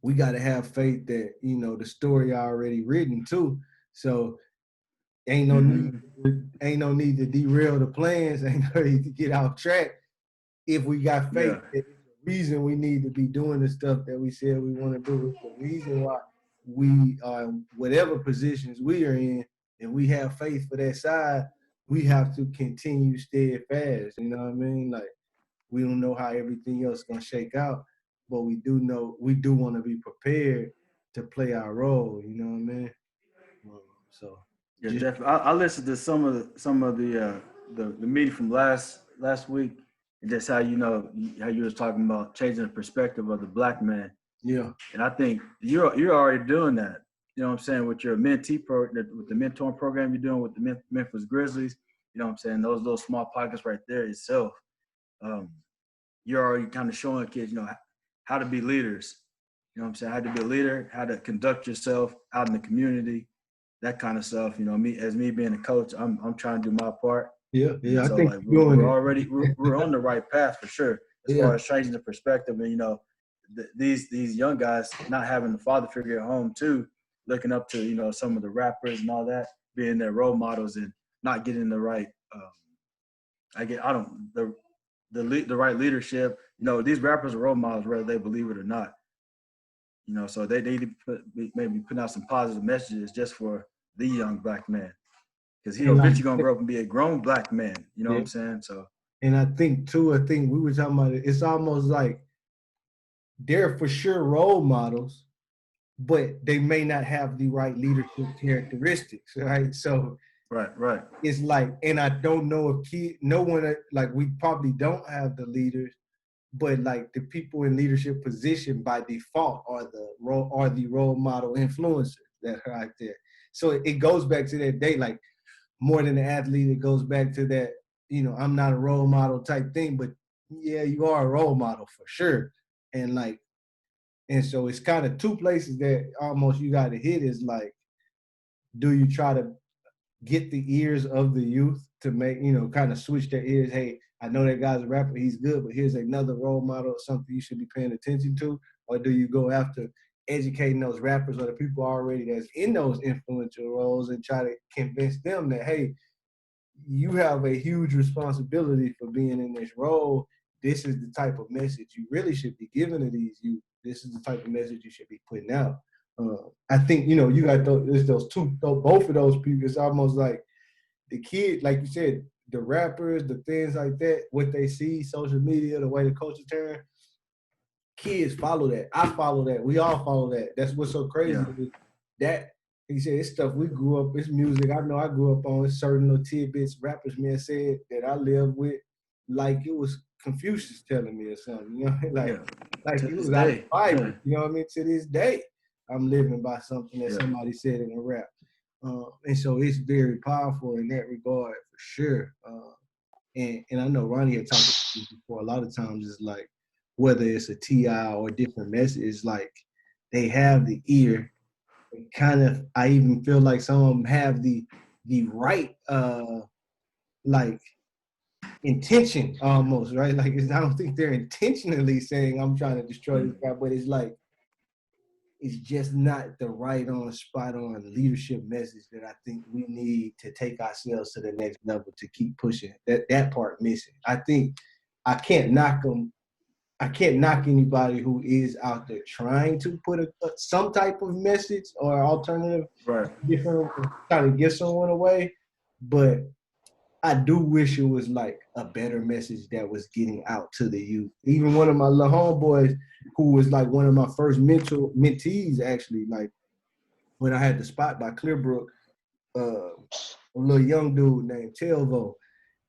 we got to have faith that, the story already written too. So ain't no need, Mm-hmm. ain't no need to derail the plans, ain't no need to get off track if we got faith Yeah. that it's the reason we need to be doing the stuff that we said we want to do. It's the reason why we are whatever positions we are in, and we have faith for that side, we have to continue steadfast. You know what I mean? Like, we don't know how everything else is gonna shake out, but we do know we do want to be prepared to play our role. You know what I mean? So Yeah, just definitely. I listened to some of the meeting from last week, and just how how you was talking about changing the perspective of the black man. yeah, And I think you're already doing that. You know what I'm saying, with your with the mentoring program you're doing with the Memphis Grizzlies. You know what I'm saying, those little small pockets right there itself. Um, you're already kind of showing kids, how to be leaders. You know what I'm saying, how to be a leader, how to conduct yourself out in the community, that kind of stuff. Me being a coach, I'm trying to do my part. yeah, yeah. And I so, think like, you're doing we're it. already we're on the right path for sure, as far Yeah, as changing the perspective. And these young guys not having the father figure at home too, looking up to some of the rappers and all that, being their role models, and not getting the right I don't the right leadership. These rappers are role models whether they believe it or not. So they need to maybe put out some positive messages just for the young black man, because he and like, eventually gonna grow up and be a grown black man. You know what yeah, I'm saying? So and I think too. I think we were talking about it. It's almost like they're for sure role models, but they may not have the right leadership characteristics, right? So right, right, it's like, and I don't know if no one, like, we probably don't have the leaders, but like the people in leadership position by default are the role model influencers that are out there. So it goes back to that day, like, more than the athlete, it goes back to that, I'm not a role model type thing, but yeah, you are a role model for sure. And like, and so it's kind of two places that almost you got to hit is like, do you try to get the ears of the youth to make, kind of switch their ears? Hey, I know that guy's a rapper, he's good, but here's another role model or something you should be paying attention to. Or do you go after educating those rappers or the people already that's in those influential roles and try to convince them that, hey, you have a huge responsibility for being in this role. This is the type of message you really should be giving to these youth. This is the type of message you should be putting out. I think, you got those two, both of those people. It's almost like the kid, like you said, the rappers, the things like that, what they see, social media, the way the culture turn. Kids follow that. I follow that. We all follow that. That's what's so crazy. yeah, That he said, it's stuff we grew up. It's music I know I grew up on. It's certain little tidbits rappers man said that I lived with, like it was Confucius telling me or something. yeah. Like To it this was out of the day, Bible. You know what I mean? To this day, I'm living by something that yeah, somebody said in a rap, and so it's very powerful in that regard for sure. And I know Ronnie had talked about this before. A lot of times it's like whether it's a TI or a different message, it's like they have the ear. And kind of, I even feel like some of them have the right like intention almost, right? Like I don't think they're intentionally saying I'm trying to destroy this mm, guy, but it's like it's just not the right on spot on leadership message that I think we need to take ourselves to the next level to keep pushing. That part missing. I think I can't knock them. I can't knock anybody who is out there trying to put some type of message or alternative, right. different, trying to get someone away. But I do wish it was like a better message that was getting out to the youth. Even one of my little homeboys, who was like one of my first mentees, actually, like when I had the spot by Clearbrook, a little young dude named Telvo.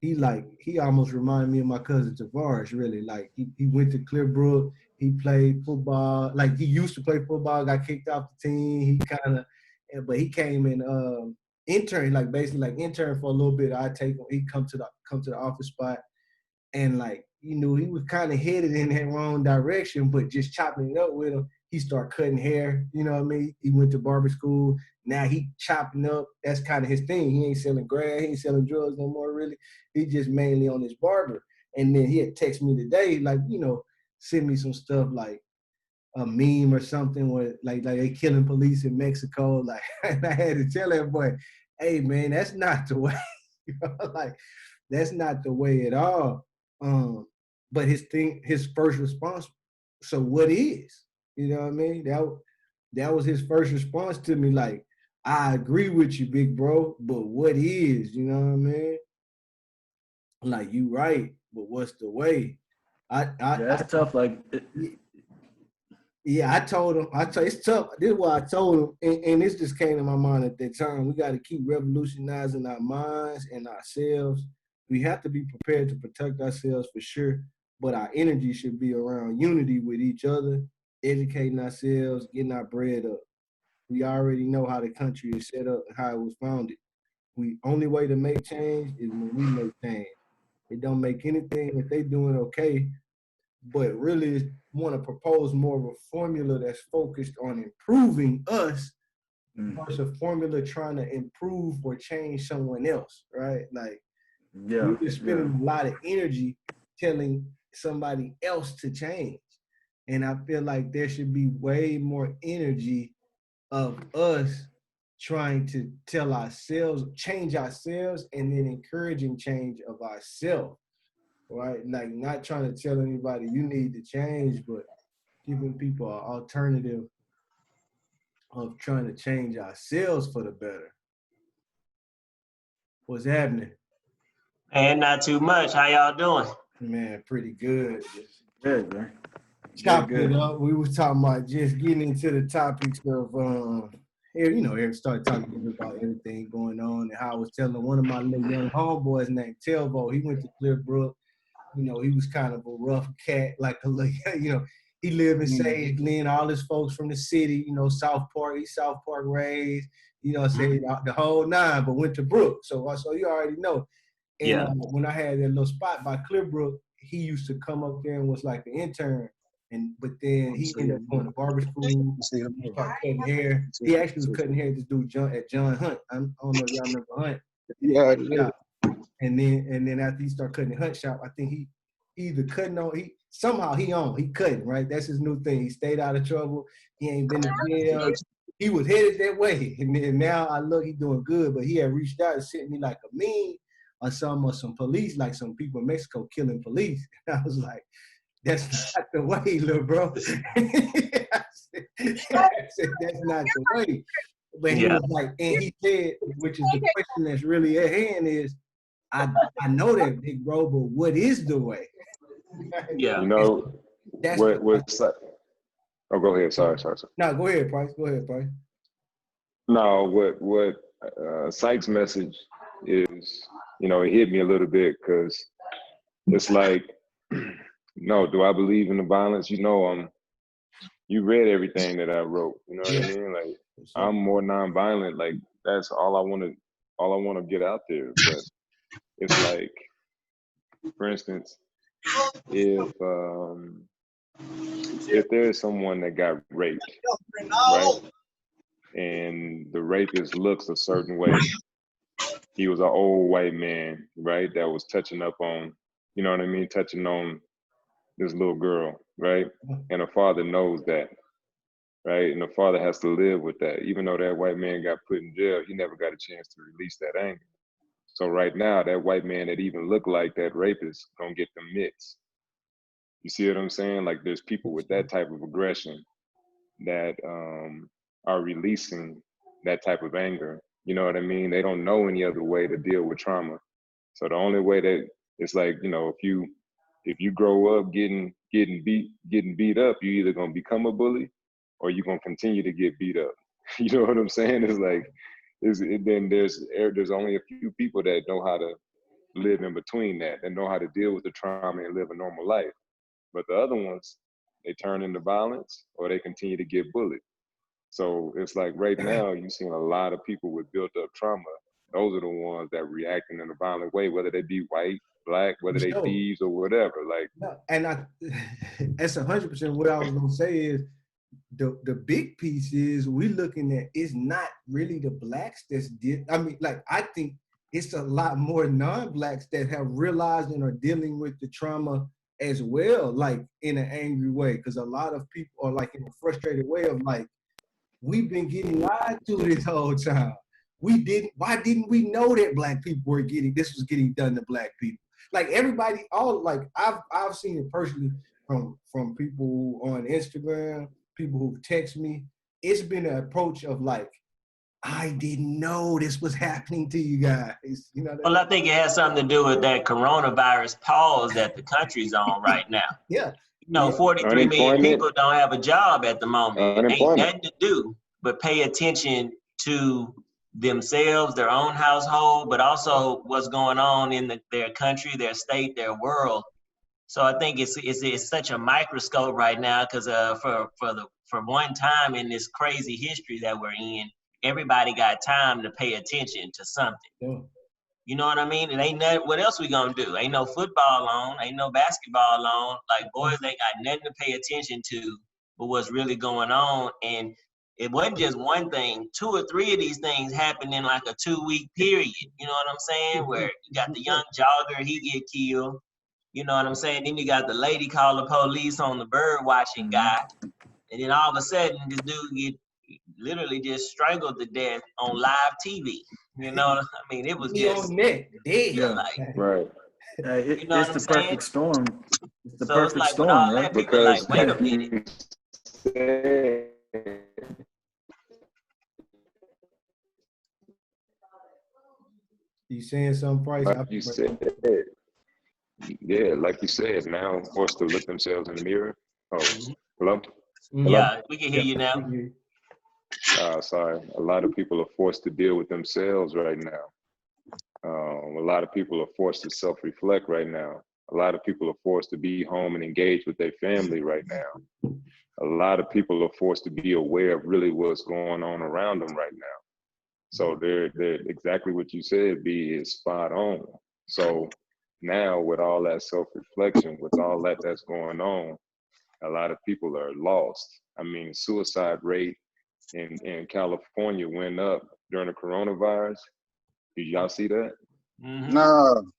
He almost reminded me of my cousin Tavares, really. Like he went to Clearbrook, he played football, like he used to play football, got kicked off the team. He kind of, but he came and intern, like basically like intern for a little bit. I take him, he come to the office spot, and like he was kind of headed in that wrong direction, but just chopping it up with him, he started cutting hair. You know what I mean? He went to barber school. Now he chopping up. That's kind of his thing. He ain't selling grass. He ain't selling drugs no more. Really, he just mainly on his barber. And then he had text me today, like send me some stuff like a meme or something where like they killing police in Mexico. Like, and I had to tell that boy, hey man, that's not the way. You know, like that's not the way at all. But his first response, so what is? You know what I mean? That was his first response to me, like, I agree with you, big bro, but what is, you know what I mean? Like, you right, but what's the way? Yeah, that's tough. Like, Yeah, I told him. It's tough. This is what I told him, and this just came to my mind at that time. We got to keep revolutionizing our minds and ourselves. We have to be prepared to protect ourselves for sure, but our energy should be around unity with each other, educating ourselves, getting our bread up. We already know how the country is set up and how it was founded. We only way to make change is when we make change. It don't make anything if they doing okay, but really want to propose more of a formula that's focused on improving us versus a formula trying to improve or change someone else, right? Like yeah, we're just yeah. spending a lot of energy telling somebody else to change. And I feel like there should be way more energy of us trying to tell ourselves, change ourselves, and then encouraging change of ourselves, right? Like not trying to tell anybody you need to change, but giving people an alternative of trying to change ourselves for the better. What's happening? And not too much. How y'all doing? Man, pretty good. Just Good, man. Good, chopping it good. up. We was talking about just getting into the topics of here, Eric started talking about everything going on, and how I was telling one of my little young homeboys named Telvo, he went to Clearbrook. He was kind of a rough cat, like a he lived in Sage Glen, all his folks from the city, South Park, he's South Park raised, say the whole nine, but went to Brook. So you already know. And Yeah. when I had that little spot by Clearbrook, he used to come up there and was like an intern. But then he ended up going to barber school, started cutting hair. He actually was cutting hair, this dude at John Hunt. I don't know if y'all remember Hunt. Yeah. And then after he started cutting the Hunt shop, I think he either cutting on, he cutting, right? That's his new thing. He stayed out of trouble. He ain't been to jail. He was headed that way. And then now I look, he doing good, but he had reached out and sent me like a meme or some police, like some people in Mexico killing police. And I was like, that's not the way, little bro. I said, that's not the way. But he was like, and he said, which is the question that's really at hand is, I know that, big bro, but what is the way? Yeah. That's what's that? Oh, go ahead. Sorry. No, go ahead, Price. No, what Sykes' message is, it hit me a little bit because it's like, no, do I believe in the violence? You read everything that I wrote. You know what I mean? Like, I'm more nonviolent. Like, that's all I want to get out there. But it's like, for instance, if there is someone that got raped, right, and the rapist looks a certain way, he was an old white man, right, that was touching up on, touching on this little girl, right, and her father knows that, right, and the father has to live with that. Even though that white man got put in jail, he never got a chance to release that anger. So right now, that white man that even looked like that rapist gonna get the mitts. You see what I'm saying? Like, there's people with that type of aggression that are releasing that type of anger. You know what I mean? They don't know any other way to deal with trauma. So the only way that it's like, if you grow up getting beat up, you either gonna become a bully or you're gonna continue to get beat up. You know what I'm saying? It's like, then there's only a few people that know how to live in between that and know how to deal with the trauma and live a normal life. But the other ones, they turn into violence or they continue to get bullied. So it's like right now, you're seeing a lot of people with built up trauma. Those are the ones that reacting in a violent way, whether they be white, black, whether they thieves or whatever. Like, and that's 100% what I was gonna say is the big piece is we looking at, it's not really the blacks I think it's a lot more non-blacks that have realized and are dealing with the trauma as well, like in an angry way, because a lot of people are like in a frustrated way of like, we've been getting lied to this whole time. Why didn't we know that black people were this was getting done to black people? Like everybody, I've seen it personally from people on Instagram, people who text me. It's been an approach of like, I didn't know this was happening to you guys. You know Well, I think it has something to do with that coronavirus pause that the country's on right now. Yeah. You know, Yeah. 43 million people don't have a job at the moment. Ain't nothing to do but pay attention to themselves, their own household, but also what's going on in their country, their state, their world. So I think it's such a microscope right now because for one time in this crazy history that we're in, everybody got time to pay attention to something. Yeah. You know what I mean? It ain't nothing. What else we gonna do? Ain't no football on, ain't no basketball on. Like boys, they got nothing to pay attention to but what's really going on. And it wasn't just one thing. 2 or 3 of these things happened in like a 2-week period. You know what I'm saying? Where you got the young jogger, he get killed. You know what I'm saying? Then you got the lady call the police on the bird watching guy. And then all of a sudden, this dude literally just strangled to death on live TV. You know, I mean, it was just dead. Yeah. like, Right. you know It's what the I'm perfect saying? storm. It's the So perfect it's like with storm, all right? that, people Because like, wait a minute. You saying something, Price? like you said, yeah, like you said, now forced to look themselves in the mirror. Oh, hello? Hello? Yeah, we can hear you now. Sorry. A lot of people are forced to deal with themselves right now. A lot of people are forced to self-reflect right now. A lot of people are forced to be home and engage with their family right now. A lot of people are forced to be aware of really what's going on around them right now. So they're exactly what you said, B, is spot on. So now with all that self-reflection, with all that's going on, a lot of people are lost. I mean, suicide rate in California went up during the coronavirus. Did y'all see that? No.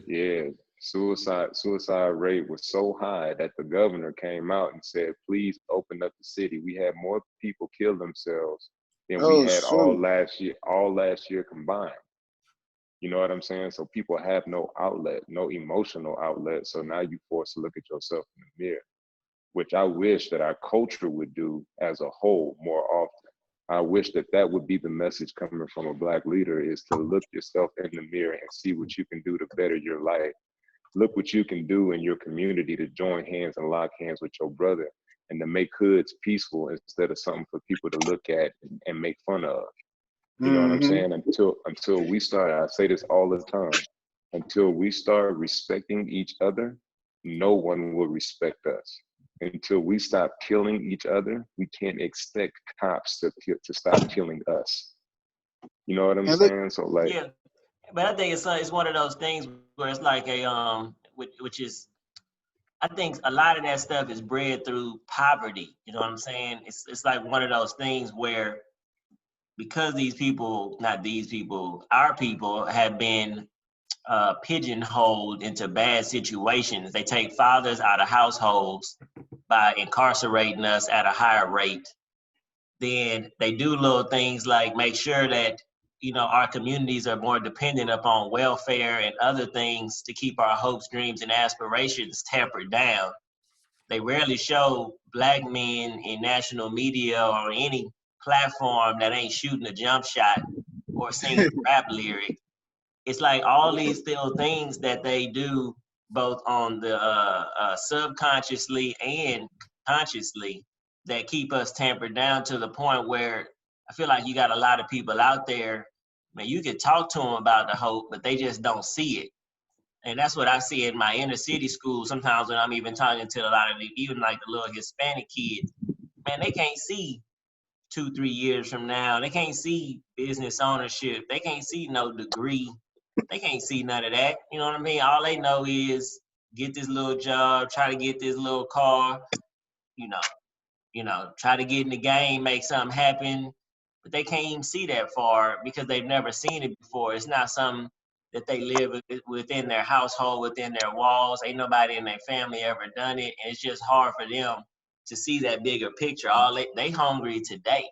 Yeah, suicide rate was so high that the governor came out and said, please open up the city. We had more people kill themselves than we had all last year combined. You know what I'm saying? So people have no outlet, no emotional outlet. So now you're forced to look at yourself in the mirror, which I wish that our culture would do as a whole more often. I wish that would be the message coming from a Black leader, is to look yourself in the mirror and see what you can do to better your life. Look what you can do in your community to join hands and lock hands with your brother and to make hoods peaceful instead of something for people to look at and make fun of. You know what I'm saying? Until we start, I say this all the time, until we start respecting each other, no one will respect us. Until we stop killing each other, we can't expect cops to stop killing us. You know what I'm saying? So like, yeah, but I think it's one of those things where it's like which is, I think a lot of that stuff is bred through poverty. You know what I'm saying? It's like one of those things where because our people have been pigeonholed into bad situations. They take fathers out of households by incarcerating us at a higher rate. Then they do little things like make sure that, you know, our communities are more dependent upon welfare and other things to keep our hopes, dreams, and aspirations tempered down. They rarely show Black men in national media or any platform that ain't shooting a jump shot or singing a rap lyric. It's like all these little things that they do both on the subconsciously and consciously that keep us tempered down to the point where I feel like you got a lot of people out there, man, you could talk to them about the hope, but they just don't see it. And that's what I see in my inner city schools. Sometimes when I'm even talking to a lot of even like the little Hispanic kids, man, they can't see 2-3 years from now. They can't see business ownership. They can't see no degree. They can't see none of that. You know what I mean? All they know is get this little job, try to get this little car, you know, try to get in the game, make something happen. But they can't even see that far because they've never seen it before. It's not something that they live within their household, within their walls. Ain't nobody in their family ever done it. And it's just hard for them to see that bigger picture. All they hungry today.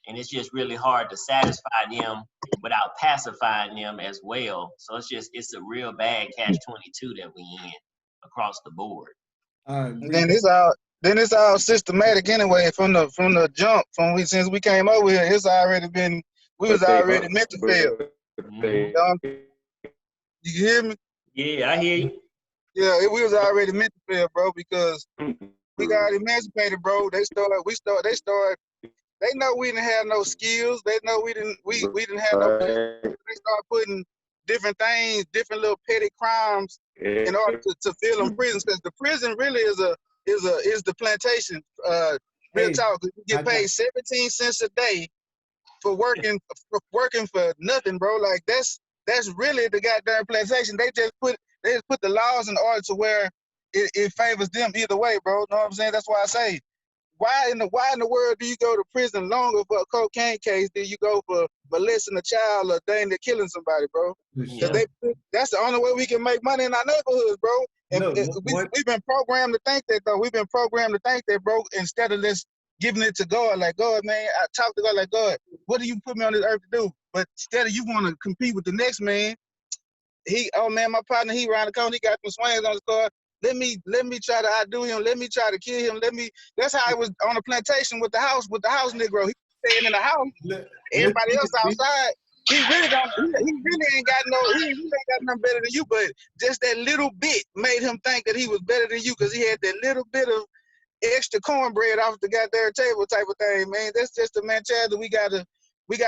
And it's just really hard to satisfy them without pacifying them as well. So it's a real bad catch-22 that we in across the board. And then it's all systematic anyway from the jump since we came over here. It's already been we was already meant to fail. You hear me? Yeah, I hear you. Yeah, we was already meant to fail, bro, because we got emancipated, bro. They know we didn't have no skills. They know we didn't have no. They start putting different things, different little petty crimes in order to fill them prisons. Because the prison really is the plantation. Real talk. You get paid 17 cents a day for working for nothing, bro. Like that's really the goddamn plantation. They just put the laws in order to where it favors them either way, bro. Know what I'm saying? That's why I say. Why in the world do you go to prison longer for a cocaine case than you go for molesting a child or dang near killing somebody, bro? Because that's the only way we can make money in our neighborhoods, bro. And we've been programmed to think that, though. We've been programmed to think that, bro, instead of just giving it to God. Like, God, man, I talk to God like, God, what do you put me on this earth to do? But instead of you want to compete with the next man, my partner, he around the corner, he got some swings on his car. Let me try to outdo him. Let me try to kill him. That's how I was on the plantation with the house Negro. He staying in the house. Everybody else outside. He really ain't got nothing better than you, but just that little bit made him think that he was better than you because he had that little bit of extra cornbread off the goddamn table type of thing, man. That's just the mentality we got,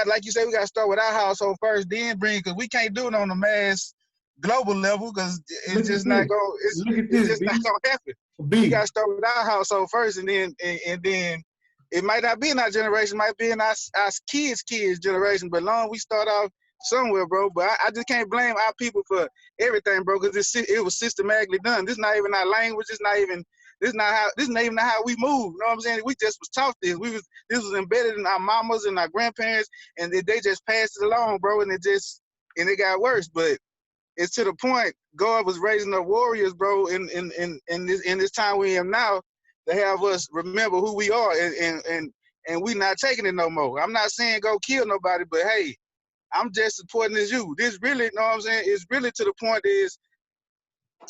like you say, we got to start with our household first, then because we can't do it on a mass global level because it's just not gonna happen. We gotta start with our household first, and then it might not be in our generation, might be in our kids' generation, but long we start off somewhere, bro. But I just can't blame our people for everything, bro, because it was systematically done. This is not even our language. This is not even how we move. You know what I'm saying? We just was taught this. This was embedded in our mamas and our grandparents, and they just passed it along, bro. And it got worse, but. It's to the point God was raising up warriors, bro, in this time we am now to have us remember who we are and we not taking it no more. I'm not saying go kill nobody, but hey, I'm just supporting as you. This really, you know what I'm saying? It's really to the point is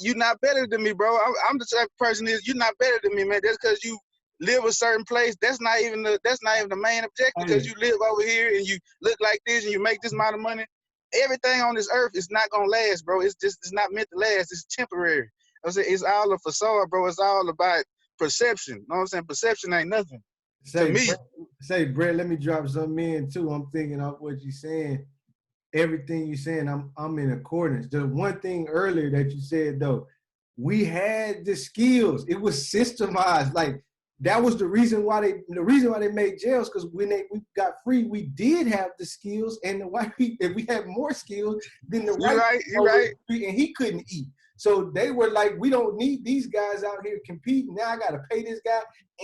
you're not better than me, bro. I'm the type of person you're not better than me, man. That's because you live a certain place. That's not even the main objective because you live over here and you look like this and you make this amount of money. Everything on this earth is not gonna last, bro. It's not meant to last. It's temporary. I was saying it's all a facade, bro. It's all about perception. You know what I'm saying? Perception ain't nothing to me. Brett, let me drop something in too. I'm thinking of what you're saying. Everything you're saying, I'm in accordance. The one thing earlier that you said though, we had the skills. It was systemized. Like that was the reason why they made jails, because when we got free, we did have the skills, and the white people, if we had more skills than the white people, right. And he couldn't eat. So they were like, we don't need these guys out here competing. Now I gotta pay this guy,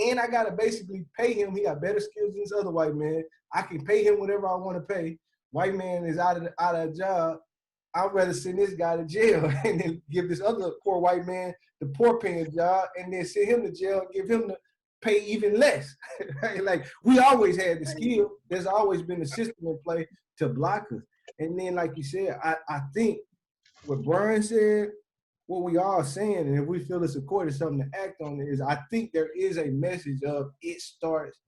and I gotta basically pay him. He got better skills than this other white man. I can pay him whatever I want to pay. White man is out of a job. I'd rather send this guy to jail and then give this other poor white man the poor paying job, and then send him to jail and give him the pay even less. Right? Like we always had the skill. There's always been a system in play to block us. And then, like you said, I think what Brian said, what we all saying, and if we feel it's a court, it's something to act on, is I think there is a message of it starts,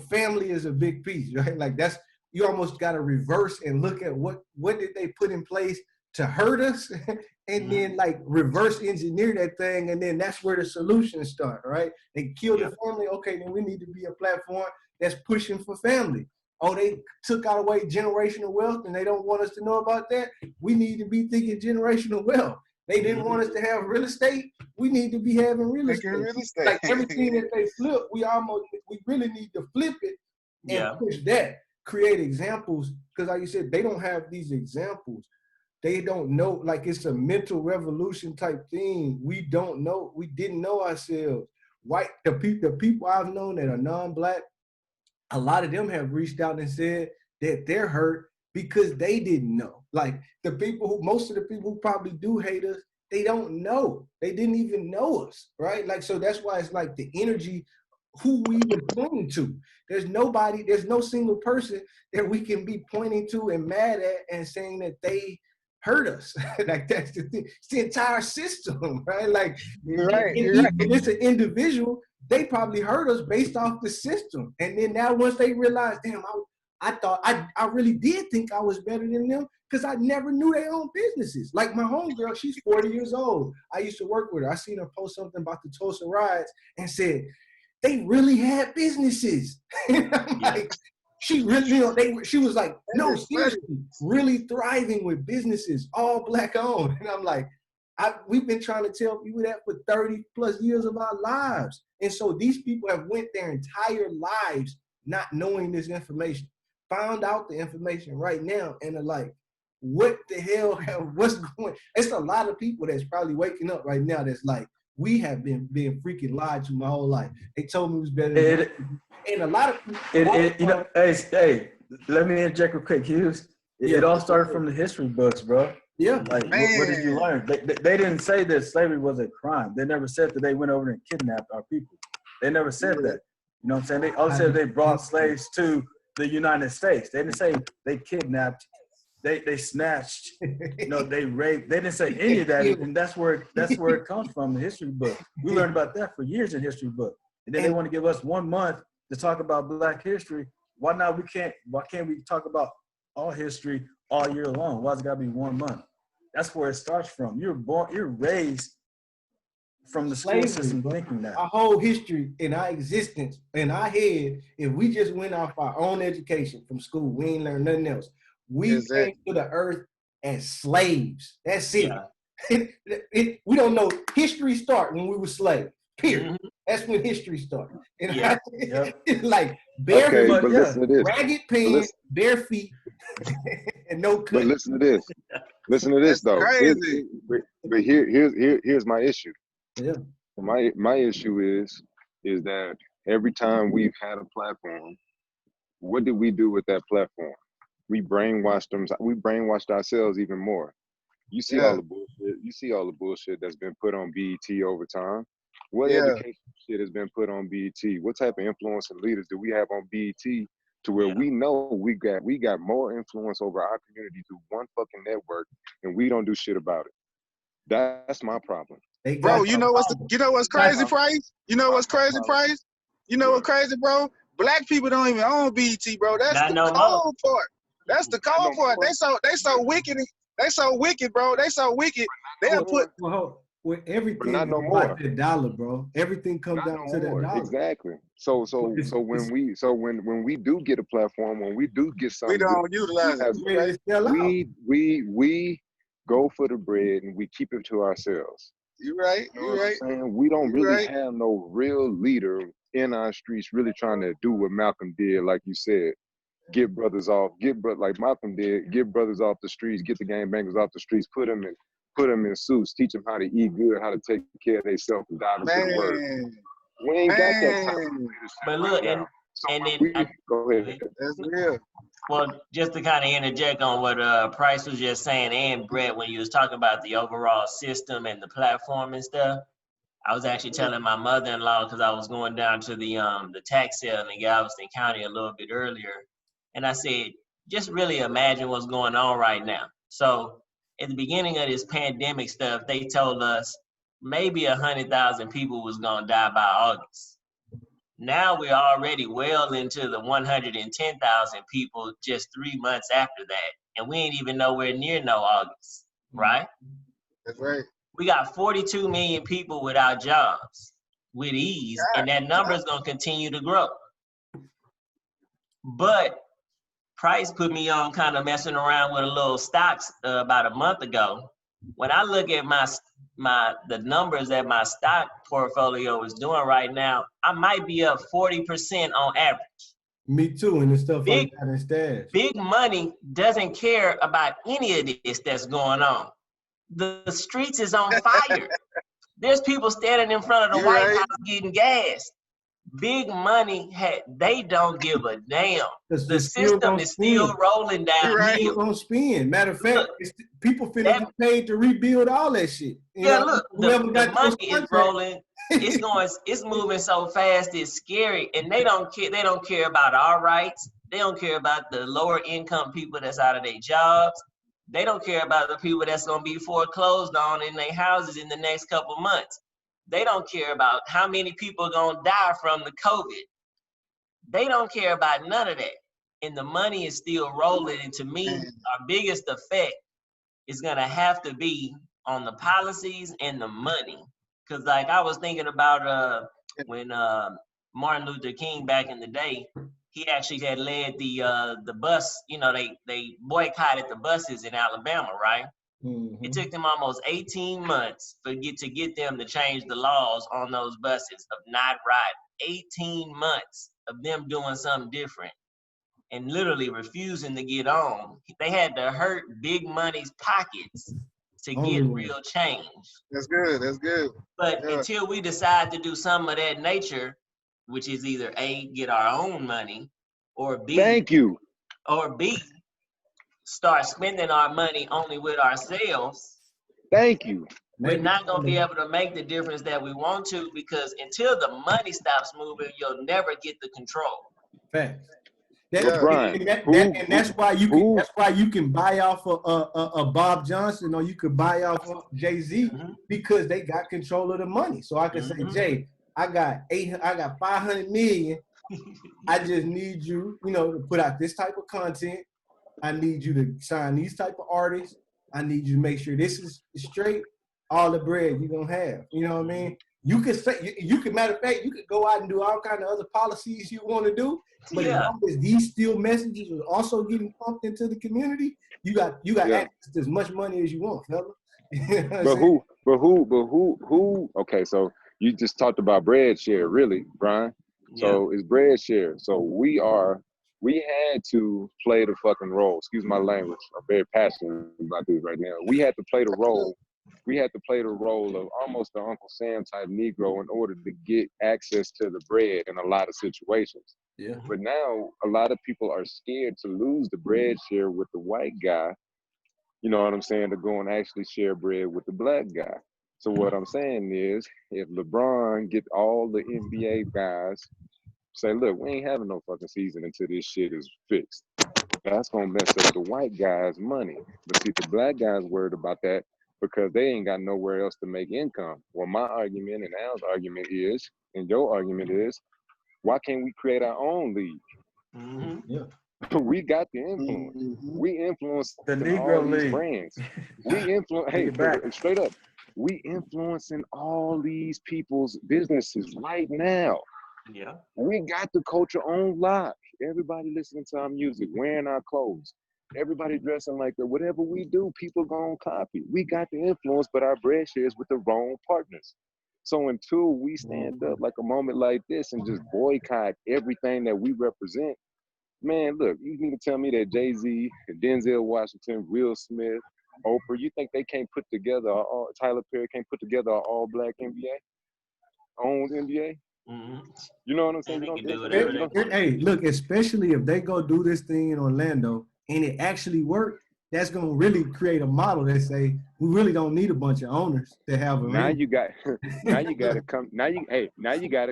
family is a big piece, right? Like you almost got to reverse and look at what did they put in place to hurt us, and then like reverse engineer that thing, and then that's where the solutions start, right? They kill the family, okay, then we need to be a platform that's pushing for family. Oh, they took away generational wealth and they don't want us to know about that. We need to be thinking generational wealth. They didn't want us to have real estate. We need to be having real estate. Like everything that they flip, we really need to flip it and push that. Create examples, because like you said, they don't have these examples. They don't know, like it's a mental revolution type thing. We don't know, we didn't know ourselves. The people I've known that are non-Black, a lot of them have reached out and said that they're hurt because they didn't know. Like most of the people who probably do hate us, they don't know. They didn't even know us, right? Like, so that's why it's like the energy, who we even pointing to. There's no single person that we can be pointing to and mad at and saying that they hurt us. Like, that's the thing. It's the entire system, right? Like, if it's an individual, they probably hurt us based off the system. And then now once they realize, damn, I thought I really did think I was better than them because I never knew their own businesses. Like my homegirl, she's 40 years old. I used to work with her. I seen her post something about the Tulsa riots and said, they really had businesses. And I'm like, she really, she was like, no, seriously, really thriving with businesses, all Black owned. And I'm like, we've been trying to tell people that for 30 plus years of our lives. And so these people have went their entire lives not knowing this information, found out the information right now, and are like, what the hell, what's going on? It's a lot of people that's probably waking up right now that's like, we have been being freaking lied to my whole life. They told me it was better than and a lot of people. Hey, let me interject real quick, Hughes. It all started from the history books, bro. Yeah. Like, what did you learn? They didn't say that slavery was a crime. They never said that they went over and kidnapped our people. They never said that. You know what I'm saying? They all said they brought slaves to the United States. They didn't say they kidnapped. They snatched, they raped. They didn't say any of that, and that's where it comes from, the history book. We learned about that for years in history book, and then they want to give us 1 month to talk about Black history. Why can't we talk about all history all year long? Why's it got to be 1 month? That's where it starts from. You're raised from the school system thinking that. Our whole history and our existence in our head, if we just went off our own education from school, we ain't learned nothing else. We came to the earth as slaves. That's it. Yeah. We don't know. History started when we were slaves. Period. Mm-hmm. That's when history started. And it's like bare feet, ragged pants, bare feet, and no cut. But listen to this. Listen to this though. But here's my issue. Yeah. My issue is that every time we've had a platform, what did we do with that platform? We brainwashed them. We brainwashed ourselves even more. You see all the bullshit. You see all the bullshit that's been put on BET over time. What education shit has been put on BET? What type of influence and leaders do we have on BET to where we know we got more influence over our community through one fucking network, and we don't do shit about it? That's my problem. Bro, you know what's crazy, Price? You know what's crazy, Price? You know what's crazy, bro? Black people don't even own BET, bro. That's the cold part. That's the cold part. They so wicked. They so wicked, bro. They so wicked. They'll put with everything not no more. The dollar, bro. Everything comes down to that dollar. Exactly. So when we do get a platform, when we do get something, we don't utilize it. We go for the bread and we keep it to ourselves. You're right. You're right. And we don't really have no real leader in our streets really trying to do what Malcolm did, like you said. Get brothers off, like Malcolm did, get brothers off the streets, get the gangbangers off the streets, put them in suits, teach them how to eat good, how to take care of themselves and dive into the word. We ain't got that time. But look, go ahead. That's real. Well, just to kind of interject on what Price was just saying, and Brett, when you was talking about the overall system and the platform and stuff, I was actually telling my mother-in-law, because I was going down to the tax sale in Galveston County a little bit earlier. And I said, just really imagine what's going on right now. So at the beginning of this pandemic stuff, they told us maybe 100,000 people was gonna die by August. Now we're already well into the 110,000 people just 3 months after that. And we ain't even nowhere near no August, right? That's right. We got 42 million people without jobs with ease, and that number is gonna continue to grow. But Price put me on kind of messing around with a little stocks about a month ago. When I look at the numbers that my stock portfolio is doing right now, I might be up 40% on average. Me too, and the stuff like that instead. Big money doesn't care about any of this that's going on. The streets is on fire. There's people standing in front of the White House getting gas. Big money, they don't give a damn. The system is still rolling downhill. Gonna spend. Matter of fact, Look, people finna get paid to rebuild all that shit. Look, the money is rolling. It's moving so fast, it's scary, and they don't care. They don't care about our rights. They don't care about the lower income people that's out of their jobs. They don't care about the people that's gonna be foreclosed on in their houses in the next couple months. They don't care about how many people are gonna die from the COVID. They don't care about none of that. And the money is still rolling. And to me, our biggest effect is gonna have to be on the policies and the money. Cause like I was thinking about when Martin Luther King back in the day, he actually had led the bus, they boycotted the buses in Alabama, right? Mm-hmm. It took them almost 18 months to get them to change the laws on those buses of not riding. 18 months of them doing something different and literally refusing to get on. They had to hurt big money's pockets to get real change. That's good. That's good. But until we decide to do some of that nature, which is either A, get our own money, or B, thank you, or B, start spending our money only with ourselves. Thank you. We're not going to be able to make the difference that we want to, because until the money stops moving, you'll never get the control. Facts. Brian, that's why you can buy off a Bob Johnson, or you could buy off of Jay-Z, because they got control of the money. So I can say, Jay, I got 500 million. I just need you, to put out this type of content. I need you to sign these type of artists. I need you to make sure this is straight. All the bread you're gonna have. You know what I mean? You could say, matter of fact, you could go out and do all kind of other policies you want to do. But as long as these still messages are also getting pumped into the community, you got access to as much money as you want, fella. But who? Okay, so you just talked about bread share, really, Brian. So it's bread share. So we had to play the fucking role. Excuse my language. I'm very passionate about this right now. We had to play the role. We had to play the role of almost the Uncle Sam type Negro in order to get access to the bread in a lot of situations. Yeah. But now a lot of people are scared to lose the bread share with the white guy. You know what I'm saying? To go and actually share bread with the black guy. So what I'm saying is, if LeBron get all the NBA guys say, look, we ain't having no fucking season until this shit is fixed, that's gonna mess up the white guys' money. But see, the black guys worried about that because they ain't got nowhere else to make income. Well, my argument and Al's argument is, and your argument is, why can't we create our own league? Mm-hmm. Yeah. We got the influence. Mm-hmm. We influence the Negro all League. These brands. We influence. Hey, straight up, we influencing all these people's businesses right now. Yeah. We got the culture on lock. Everybody listening to our music, wearing our clothes. Everybody dressing like that. Whatever we do, people gonna copy. We got the influence, but our bread shares with the wrong partners. So until we stand up like a moment like this and just boycott everything that we represent, man, look, you need to tell me that Jay-Z, Denzel Washington, Will Smith, Oprah, you think they can't put together, Tyler Perry can't put together an all-black NBA? Owned NBA? Mm-hmm. You know what I'm saying? Hey, look, especially if they go do this thing in Orlando and it actually worked, that's gonna really create a model that say we really don't need a bunch of owners to have a ring. Now you gotta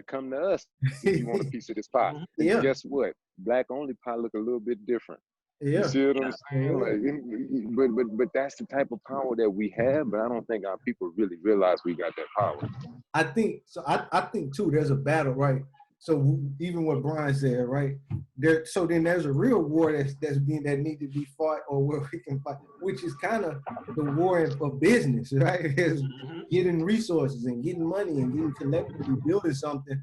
come to us if you want a piece of this pie. Yeah. Guess what? Black only pie look a little bit different. Yeah. You see what I'm saying? Like, but that's the type of power that we have, but I don't think our people really realize we got that power. I think so. I think too. There's a battle, right? So even what Brian said, right? So then there's a real war that need to be fought, or where we can fight, which is kind of the war for business, right? Is getting resources and getting money and getting collectively building something.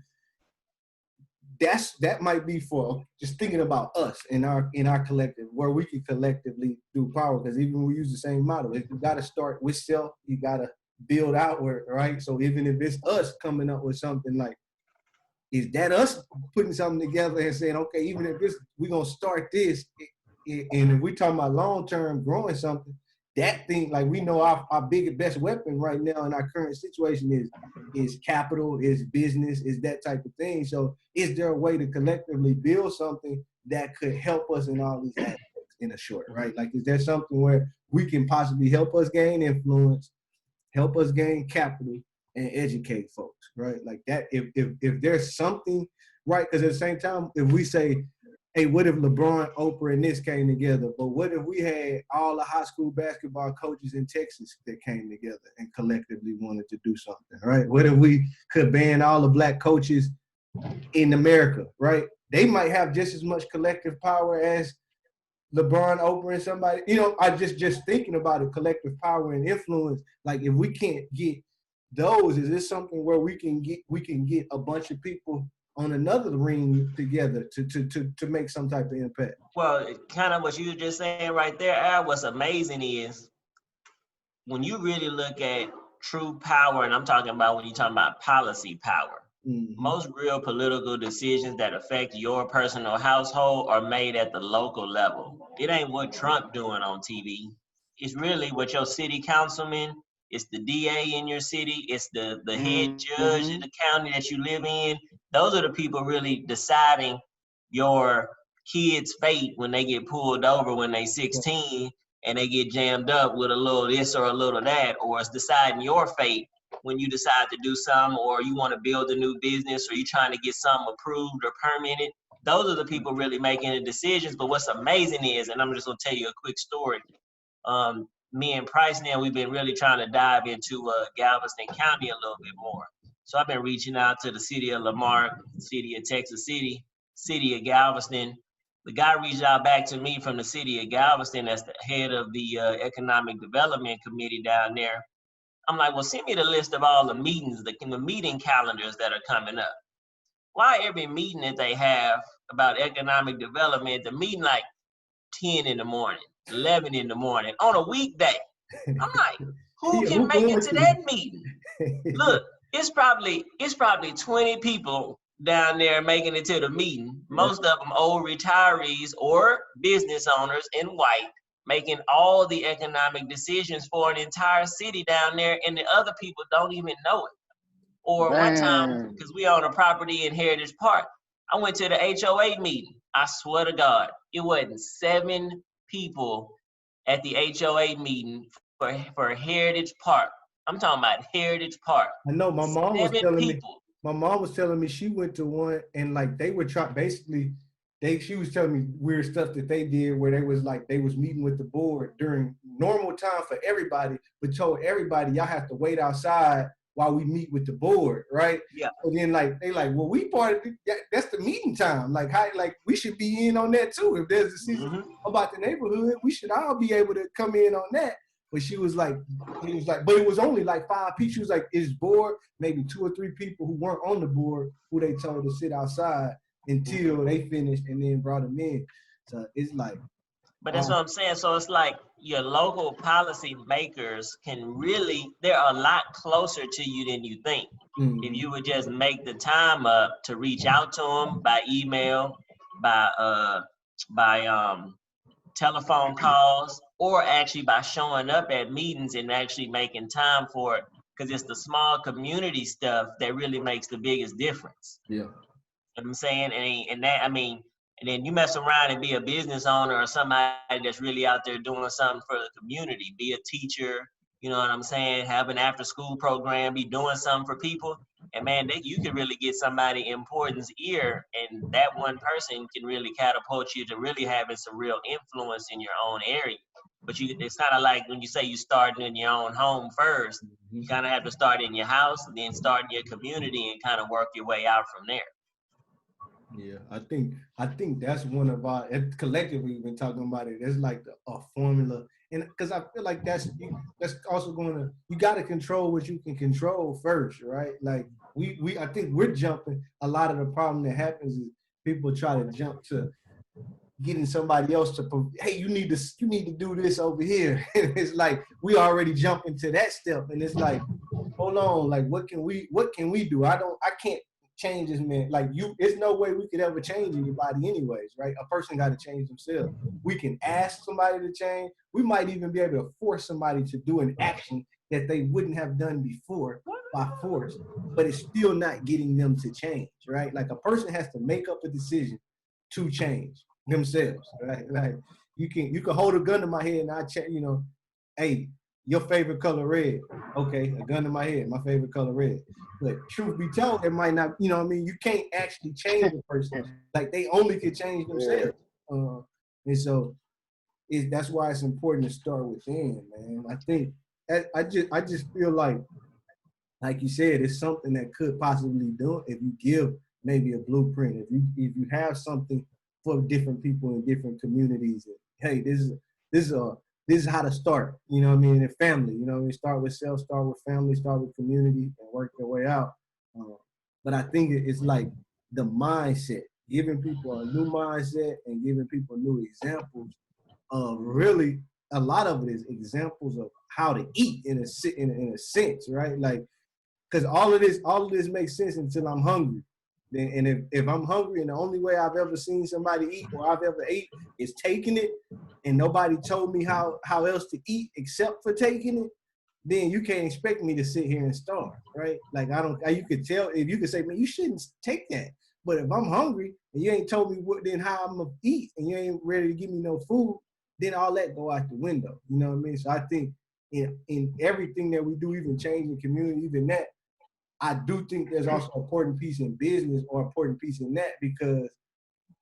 That might be for just thinking about us in our collective, where we can collectively do power. Because even when we use the same model, if you got to start with self, you got to build outward, right? So even if it's us coming up with something like, is that us putting something together and saying, okay, even if we're gonna start this, and if we're talking about long term growing something, that thing, like we know our biggest, best weapon right now in our current situation is capital, is business, is that type of thing. So is there a way to collectively build something that could help us in all these aspects in a short, right? Like, is there something where we can possibly help us gain influence, help us gain capital, and educate folks, right? Like that, if there's something, right? Because at the same time, if we say, hey, what if LeBron, Oprah, and this came together? But what if we had all the high school basketball coaches in Texas that came together and collectively wanted to do something, right? What if we could ban all the black coaches in America, right? They might have just as much collective power as LeBron, Oprah, and somebody. You know, I just thinking about it, collective power and influence. Like, if we can't get those, is this something where we can get a bunch of people on another ring together to make some type of impact? Well, kind of what you were just saying right there, Al, what's amazing is when you really look at true power, and I'm talking about when you're talking about policy power, most real political decisions that affect your personal household are made at the local level. It ain't what Trump doing on TV. It's really what your city councilman, it's the DA in your city, it's the head judge in the county that you live in. Those are the people really deciding your kids' fate when they get pulled over when they 16 and they get jammed up with a little this or a little that, or it's deciding your fate when you decide to do something, or you want to build a new business, or you're trying to get something approved or permitted. Those are the people really making the decisions. But what's amazing is, and I'm just gonna tell you a quick story. Me and Price now, we've been really trying to dive into Galveston County a little bit more. So I've been reaching out to the city of Lamar, city of Texas City, city of Galveston. The guy reached out back to me from the city of Galveston as the head of the Economic Development Committee down there. I'm like, well, send me the list of all the meetings, the meeting calendars that are coming up. Why every meeting that they have about economic development, the meeting like 10 in the morning, 11 in the morning on a weekday? I'm like, who can make it to that meeting? Look, it's probably 20 people down there making it to the meeting. Most of them old retirees or business owners in white, making all the economic decisions for an entire city down there, and the other people don't even know it. Or one time, because we own a property in Heritage Park, I went to the HOA meeting. I swear to God, it wasn't 7 people at the HOA meeting for Heritage Park. I'm talking about Heritage Park. I know my mom was 7 telling people. me. My mom was telling me she went to one and like they were trying basically. She was telling me weird stuff that they did where they was meeting with the board during normal time for everybody, but told everybody y'all have to wait outside while we meet with the board, right? Yeah. And then well, we part of that's the meeting time. Like we should be in on that too. If there's a decision about the neighborhood, we should all be able to come in on that. But she was like, but it was only like 5 people. She was like, it's board, maybe 2 or 3 people who weren't on the board who they told to sit outside until they finished and then brought them in. So it's like. But that's what I'm saying. So it's like your local policy makers can really, they're a lot closer to you than you think. If you would just make the time up to reach out to them by email, by telephone calls, or actually by showing up at meetings and actually making time for it, because it's the small community stuff that really makes the biggest difference. Yeah. You know what I'm saying? And then you mess around and be a business owner or somebody that's really out there doing something for the community, be a teacher, you know what I'm saying? Have an after school program, be doing something for people. And man, you can really get somebody important's ear, and that one person can really catapult you to really having some real influence in your own area. But it's kind of like when you say you starting in your own home first, you kind of have to start in your house and then start in your community and kind of work your way out from there. Yeah, I think that's one of our collectively we've been talking about it. It's like a formula, and because I feel like that's also you got to control what you can control first, right? Like I think we're jumping. A lot of the problem that happens is people try to jump to getting somebody else to, hey, you need to do this over here. And it's like we already jump into that step, and it's like, hold on, like what can we do? I can't change this man. Like it's no way we could ever change anybody anyways, right? A person got to change themselves. We can ask somebody to change. We might even be able to force somebody to do an action that they wouldn't have done before by force, but it's still not getting them to change, right? Like a person has to make up a decision to change themselves, right? Like you can hold a gun to my head and I check, hey, your favorite color red. Okay, a gun to my head, my favorite color red. But truth be told, it might not, you can't actually change a person. Like they only can change themselves. And so that's why it's important to start within, man. I think I just feel like you said, it's something that could possibly do it if you give maybe a blueprint. If you have something for different people in different communities. Hey, this is how to start. You know what I mean? In family. You know what I mean? Start with self, start with family, start with community, and work their way out. But I think it's like the mindset, giving people a new mindset and giving people new examples. Really, a lot of it is examples of how to eat in a sense, right? Like, because all of this makes sense until I'm hungry. And if I'm hungry and the only way I've ever seen somebody eat or I've ever ate is taking it, and nobody told me how else to eat except for taking it, then you can't expect me to sit here and starve, right? Like you could tell, if you could say, man, you shouldn't take that. But if I'm hungry and you ain't told me how I'm gonna eat and you ain't ready to give me no food, then all that go out the window. You know what I mean? So I think in everything that we do, even changing community, even that, I do think there's also an important piece in business or important piece in that, because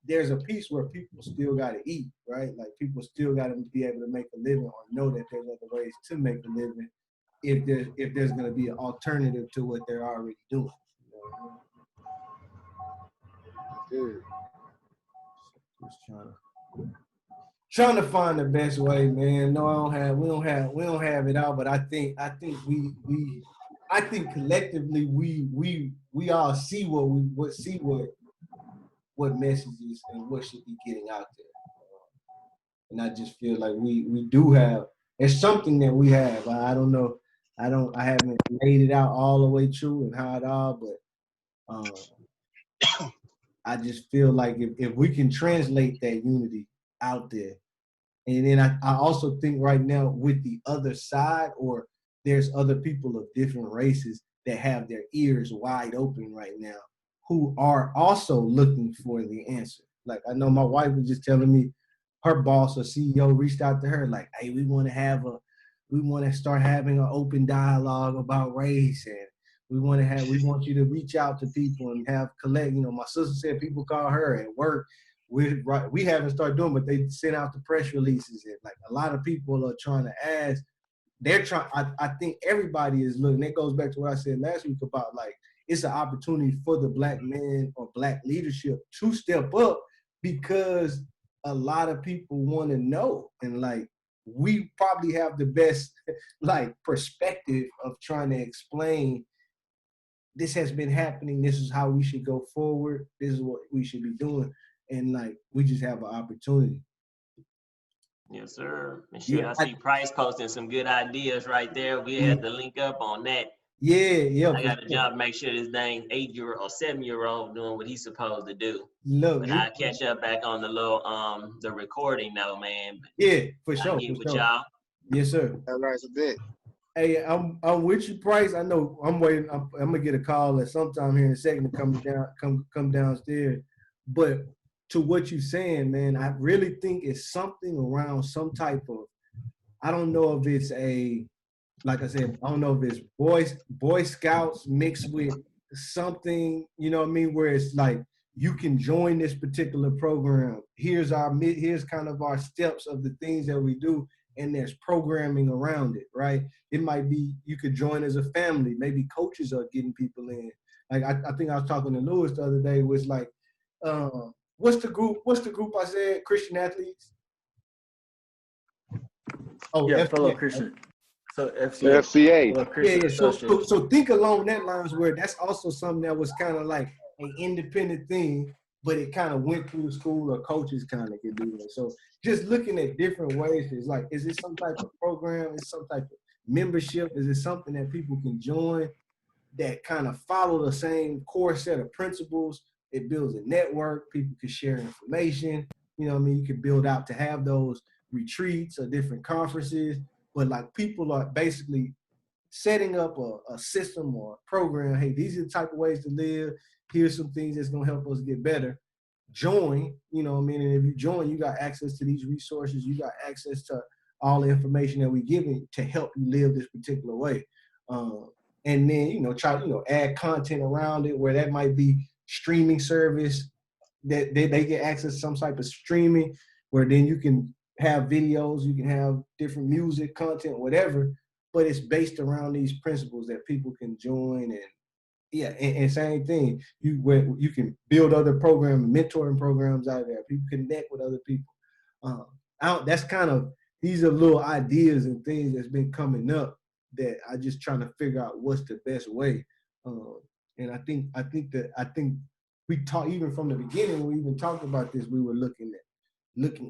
there's a piece where people still got to eat, right? Like people still got to be able to make a living or know that there's other ways to make a living if there's going to be an alternative to what they're already doing. Just trying to find the best way, man. No, we don't have it all, but I think collectively we all see what messages and what should be getting out there. And I just feel like we do have, it's something that we have. I don't know. I haven't laid it out all the way true and how it all, but I just feel like if we can translate that unity out there, and then I also think right now with the other side, or there's other people of different races that have their ears wide open right now who are also looking for the answer. Like I know my wife was just telling me her boss or CEO reached out to her like, hey, we want to start having an open dialogue about race, and we want you to reach out to people and collect. My sister said people call her at work. We haven't started doing, but they sent out the press releases, and like a lot of people are trying to ask. They're trying. I think everybody is looking. That goes back to what I said last week about like it's an opportunity for the Black man or Black leadership to step up, because a lot of people want to know, and like we probably have the best like perspective of trying to explain. This has been happening. This is how we should go forward. This is what we should be doing. And like, we just have an opportunity. Yes, sir. And sure, I see Price posting some good ideas right there. We had to link up on that. Yeah. I got a job to make sure this dang 8-year-old or 7-year-old doing what he's supposed to do. Look, but I'll catch up back on the little the recording though, man. Yeah, for sure. Y'all. Yes, sir. All right, it's a bit. Hey, I'm with you, Price. I know I'm waiting. I'm gonna get a call at sometime here in a second to come downstairs. But to what you're saying, man, I really think it's something around some type of, I don't know if it's like I said, I don't know if it's Boy Scouts mixed with something, you know what I mean, where it's like you can join this particular program. Here's kind of our steps of the things that we do, and there's programming around it, right? It might be you could join as a family. Maybe coaches are getting people in. Like I think I was talking to Lewis the other day. Was like, what's the group I said? Christian athletes. Oh, yeah, fellow Christian. So FCA. Yeah. So think along that lines where that's also something that was kind of like an independent thing, but it kind of went through the school, or coaches kind of could do it. So just looking at different ways, is like, is it some type of program? Is some type of membership? Is it something that people can join? that kind of follow the same core set of principles. It builds a network. People can share information. You know what I mean? You can build out to have those retreats or different conferences. But like people are basically setting up a system or a program. Hey, these are the type of ways to live. Here's some things that's going to help us get better. Join, you know what I mean? And if you join, you got access to these resources. You got access to all the information that we give you to help you live this particular way. And then, you know, try, you know, add content around it where that might be streaming service that they get access to some type of streaming where then you can have videos, you can have different music, content, whatever, but it's based around these principles that people can join. And yeah, and same thing, you can build other programs, mentoring programs out there. People connect with other people. That's kind of, these are little ideas and things that's been coming up that I just trying to figure out what's the best way. And I think we talked even from the beginning when we even talked about this, we were looking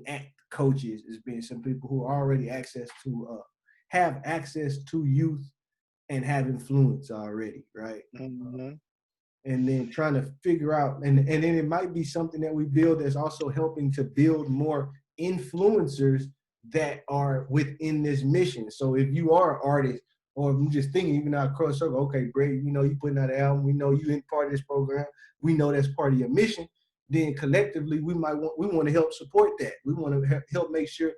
at coaches as being some people who already have access to youth and have influence already, right? Mm-hmm. And then trying to figure out, and then it might be something that we build that's also helping to build more influencers that are within this mission. So if you are an artist, or I'm just thinking, even out cross circle, okay, great, you know, you putting out an album, we know you in part of this program, we know that's part of your mission, then collectively we want to help support that. We want to help make sure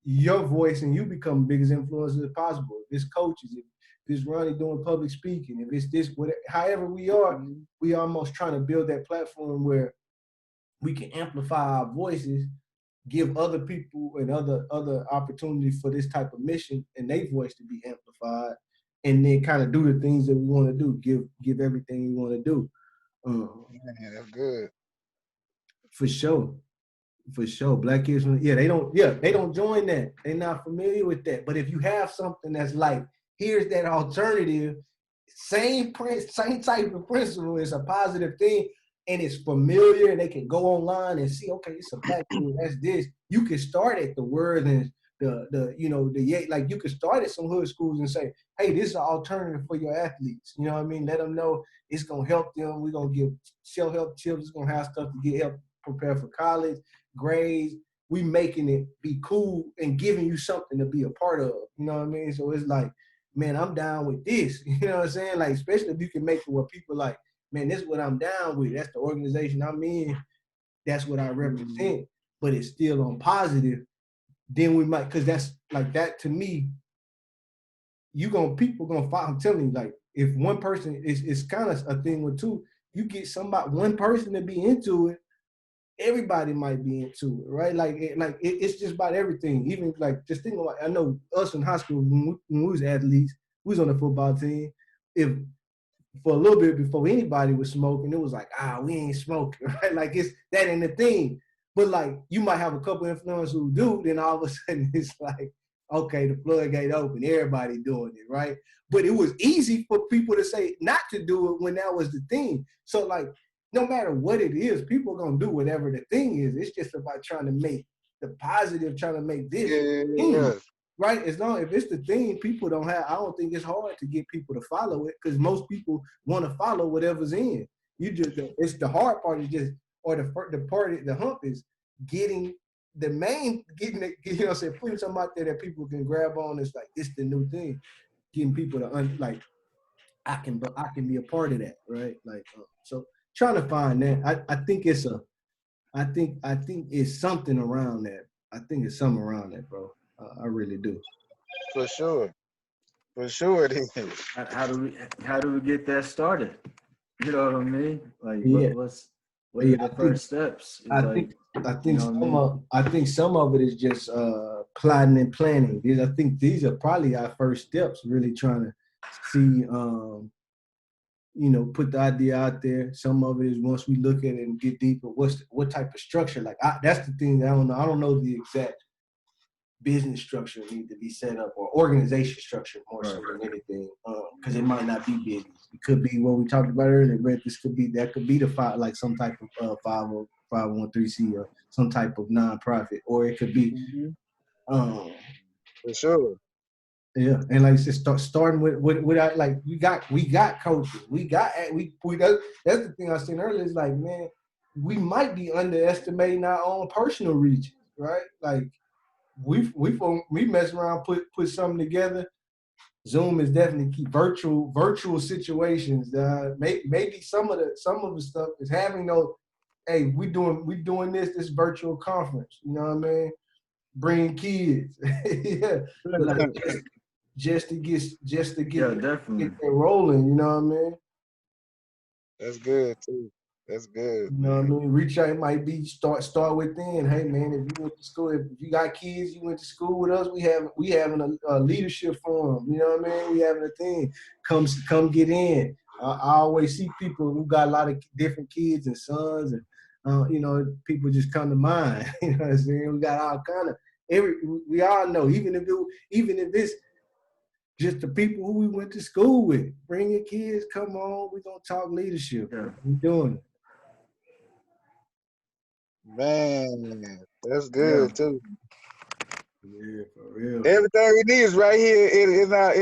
your voice and you become the biggest influencers as possible. If it's coaches, if it's Ronnie doing public speaking, if it's this, whatever, however we are, we almost trying to build that platform where we can amplify our voices, give other people and other opportunities for this type of mission and their voice to be amplified, and then kind of do the things that we want to do, give everything we want to do. Man, that's good. For sure. Black kids, they don't join that. They're not familiar with that. But if you have something that's like, here's that alternative, same type of principle, it's a positive thing, and it's familiar, and they can go online and see, okay, it's a black dude, that's this. You can start at the word and like you could start at some hood schools and say, hey, this is an alternative for your athletes. You know what I mean? Let them know it's gonna help them. We're gonna give self-help tips. It's gonna have stuff to get help prepare for college, grades. We making it be cool and giving you something to be a part of. You know what I mean? So it's like, man, I'm down with this. You know what I'm saying? Like, especially if you can make it where people like, man, this is what I'm down with. That's the organization I'm in. That's what I represent. But it's still on positive. Then we might, because that's like that to me, people gonna follow. I'm telling you, like, if one person, it's kind of a thing with two, you get one person to be into it, everybody might be into it, right? It's just about everything. Even like, just think about, I know us in high school, when we was athletes, we was on the football team. If for a little bit before anybody was smoking, it was like, we ain't smoking, right? Like, it's that ain't the thing. But like, you might have a couple influencers who do, then all of a sudden it's like, okay, the floodgate open, everybody doing it, right? But it was easy for people to say not to do it when that was the thing. So like, no matter what it is, people are gonna do whatever the thing is. It's just about trying to make the positive, trying to make this thing, right? As long if it's the thing, people don't have. I don't think it's hard to get people to follow it because most people want to follow whatever's in. It's the hard part is just, or the hump is getting it, you know what I'm saying, putting something out there that people can grab on. It's like, this the new thing, getting people to I can be a part of that, right? Like, so trying to find that. I think it's something around that. I think it's something around that, bro. I really do. For sure it is. How do we get that started? You know what I mean? Like, what are the first steps? I think some of it is just plotting and planning. I think these are probably our first steps, really trying to see, put the idea out there. Some of it is once we look at it and get deeper, what type of structure. Like, that's the thing that I don't know. I don't know the exact business structure need to be set up, or organization structure more so than anything, because it might not be business. It could be what we talked about earlier. That could be the like some type of 501(c) or some type of nonprofit, or it could be for sure. Yeah, and like I said, starting with like we got coaches, that's the thing I was saying earlier. Is like, man, we might be underestimating our own personal reach, right? Like we mess around, put something together. Zoom is definitely key. Virtual situations. Maybe some of the stuff is having those. Hey, we doing this virtual conference. You know what I mean? Bring kids, yeah, but like just to get definitely. get that rolling. You know what I mean? That's good too. That's good, You know what I man. mean? Reach out might be start within. Hey man, if you went to school, if you got kids, you went to school with us. We having a leadership forum. You know what I mean? We having a thing. Come get in. I always see people who got a lot of different kids and sons, and you know, people just come to mind. You know what I'm saying? We got all kind of we all know, even if it's just the people who we went to school with. Bring your kids, come on, we're gonna talk leadership. Yeah. We're doing it. Man, that's good too. Yeah, for real. Everything we need is right here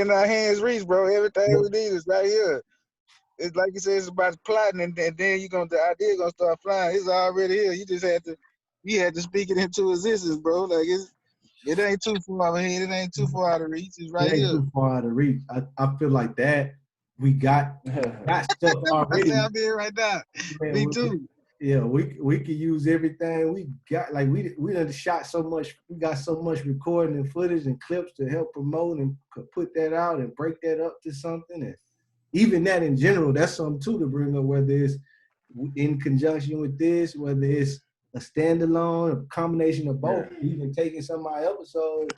in our hands reach, bro. Everything we need is right here. It's like you said, it's about plotting, and then the idea gonna start flying. It's already here. You just had to speak it into existence, bro. Like it ain't too far ahead. It ain't too far out of reach. It's right It ain't here. too far out of reach. I feel like that we got stuff I already. say I'm here right now. Man, Me too. Yeah, we could use everything we got. Like we done shot so much. We got so much recording and footage and clips to help promote and put that out and break that up to something. And even that in general, that's something too to bring up. Whether it's in conjunction with this, whether it's a standalone, a combination of both. Even taking some of my episodes,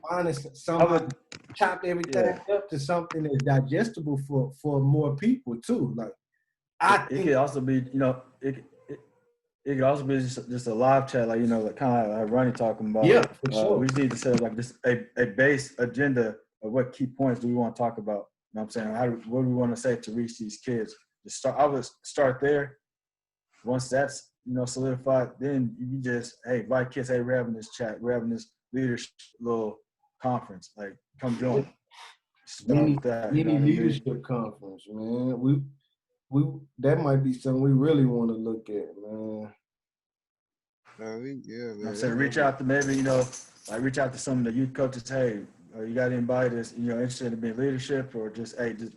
finding somehow chop everything up to something that's digestible for more people too. Like it could also be, you know, it could also be just a live chat, like, you know, like kind of like Ronnie talking about. Yeah, for sure. We just need to set up like just a base agenda of what key points do we want to talk about. You know what I'm saying? What do we want to say to reach these kids? I would start there. Once that's, you know, solidified, then you just, hey, invite kids, hey, we're having this chat, we're having this leadership little conference. Like, come join. Mini you know leadership conference, man. We that might be something we really want to look at, man. Man. I'm saying reach out to maybe, you know, like reach out to some of the youth coaches. Hey, you got anybody that's, you know, interested in being leadership, or just, hey, just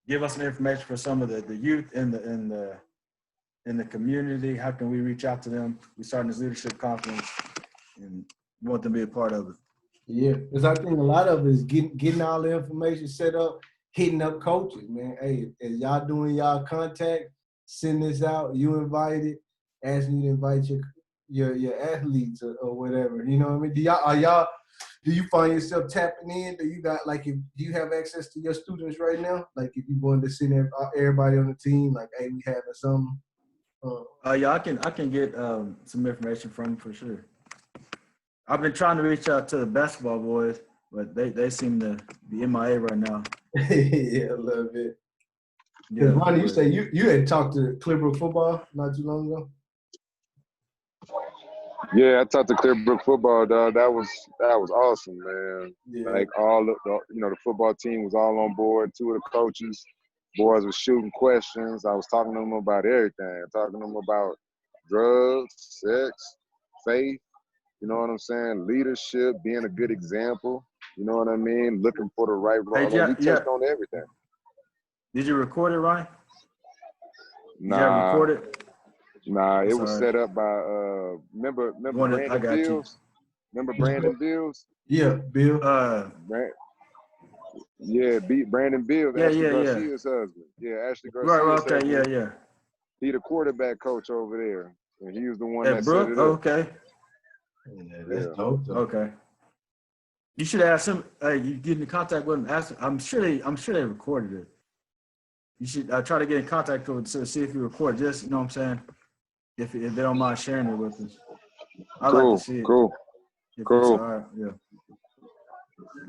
give us some information for some of the youth in the community. How can we reach out to them? We starting this leadership conference and want them to be a part of it. Yeah, because I think a lot of it is getting all the information set up, hitting up coaches, man. Hey, as y'all doing y'all contact, send this out. You invited, asking you to invite your athletes or whatever. You know what I mean? Do you find yourself tapping in? Do you have access to your students right now? Like if you wanted to send everybody on the team, like, hey, we having some. Yeah, I can get some information from them for sure. I've been trying to reach out to the basketball boys, but they seem to be MIA right now. Yeah, a little bit. Yeah, Ronnie, you say you had talked to Clearbrook football not too long ago. Yeah, I talked to Clearbrook football, dog. That was awesome, man. Yeah. Like all of the football team was all on board. Two of the coaches, boys were shooting questions. I was talking to them about everything. Talking to them about drugs, sex, faith. You know what I'm saying? Leadership, being a good example. You know what I mean? Looking for the right role. Hey, we touched on everything. Did you record it, Ryan? Nah. Did you record it? Nah, it was set up by remember Brandon Bills? Remember Brandon Bills? Yeah, Bill. Beat Brandon Bills, Ashley Garcia's husband. Yeah, Ashley Garcia's husband. Yeah. He the quarterback coach over there. And he was the one that set it up. Okay. Yeah, that's dope. Okay. You should ask him. You get in contact with him. Ask him. I'm sure they recorded it. You should try to get in contact with him to see if he recorded. Just, you know what I'm saying. If they don't mind sharing it with us. I'd like to see it. Cool. All right. Yeah.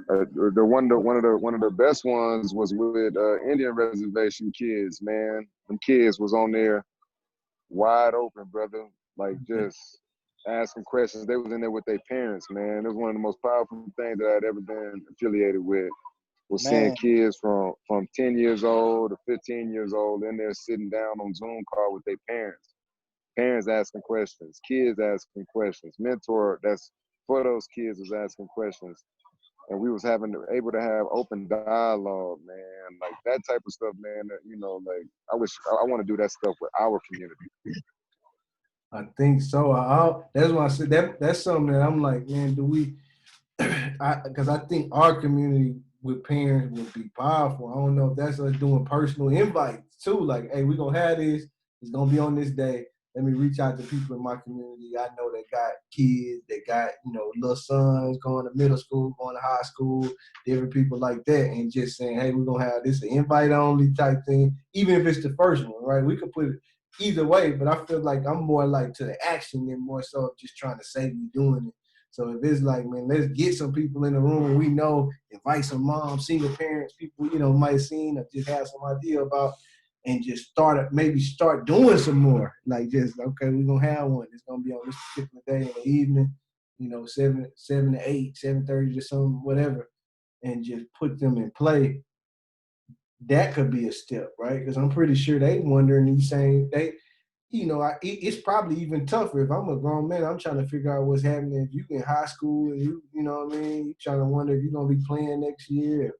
One of the best ones was with Indian reservation kids, man. Them kids was on there wide open, brother. Like just asking questions. They was in there with their parents, man. It was one of the most powerful things that I'd ever been affiliated with. Was seeing kids from 10 years old to 15 years old in there sitting down on Zoom call with their parents. Parents asking questions, kids asking questions. Mentor that's for those kids was asking questions. And we was able to have open dialogue, man. Like that type of stuff, man. That, you know, like I want to do that stuff with our community. I think so. That's why I said that's something that I'm like, man, do we? Because I think our community with parents would be powerful. I don't know if that's us doing personal invites too. Like, hey, we're gonna have this. It's gonna be on this day. Let me reach out to people in my community. I know they got kids, they got, you know, little sons going to middle school, going to high school, different people like that, and just saying, hey, we're gonna have this an invite only type thing, even if it's the first one, right? We could put it either way, but I feel like I'm more like to the action than more so just trying to say we doing it. So if it's like, man, let's get some people in the room we know, invite some moms, single parents, people, you know, might have seen or just have some idea about, and just start doing some more. Like just, okay, we're gonna have one. It's gonna be on this particular day in the evening, you know, 7 to 8, 7:30 to something, whatever, and just put them in play. That could be a step, right? Because I'm pretty sure they wondering these same you know, it's probably even tougher if I'm a grown man. I'm trying to figure out what's happening if you in high school and you know what I mean. You trying to wonder if you're gonna be playing next year.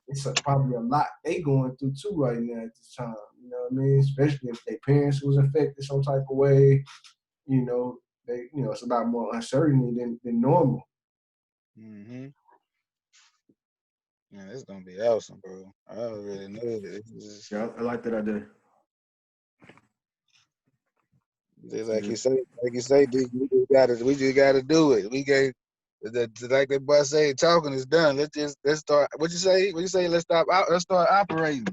It's probably a lot they going through too right now at this time. You know what I mean? Especially if their parents was affected some type of way. You know, it's a lot more uncertainty than normal. Mm-hmm. Yeah, it's gonna be awesome, bro. I already know it. Yeah, I like that idea. Just like you say, D, we just gotta do it. We get like that boy say, talking is done. Let's start. What you say? Let's start operating.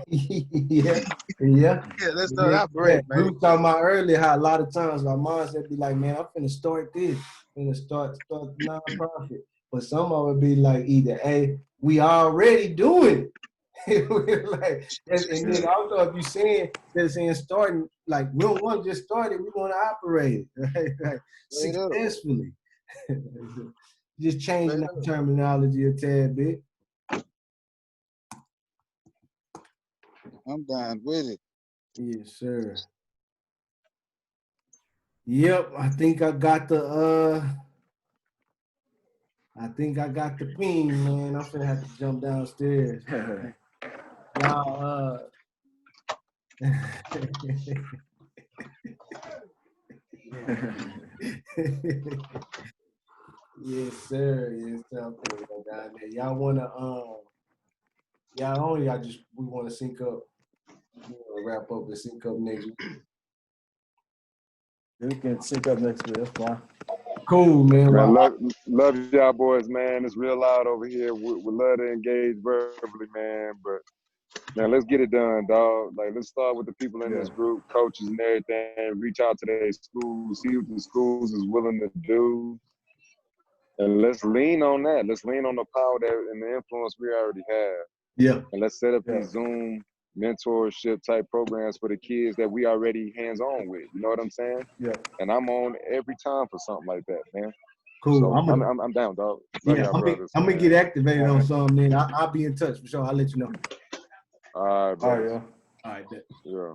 yeah. Yeah, let's start operating, We man. were talking about earlier how a lot of times my mom said be like, man, I'm finna start this, start the nonprofit. But some of it be like either, hey, we already doing it. Like, and then also if you saying starting, like we don't want to just start it, we want to operate it, right? Like, successfully. Just changing that terminology a tad bit. I'm down with it. Yes, sir. Yep, I think I got the ping, man. I'm finna have to jump downstairs. Y'all, yes, sir. Yes, sir. I'm finna go down there. Y'all wanna we wanna sync up. We wanna wrap up and sync up next week. We can sync up next week. That's fine. Cool, man. Love y'all boys, man. It's real loud over here. We love to engage verbally, man. But man, let's get it done, dog. Like, let's start with the people in this group, coaches and everything. Reach out to their schools, see what the schools is willing to do, and let's lean on that. Let's lean on the power and the influence we already have. Yeah. And let's set up these Zoom mentorship type programs for the kids that we already hands-on with. You know what I'm saying? Yeah. And I'm on every time for something like that, man. Cool. So I'm down, dog. Love y'all brothers, I'm gonna get activated on something, man. I'll be in touch for sure. I'll let you know. All right, bro. All right, yo. All right, bet. Yeah.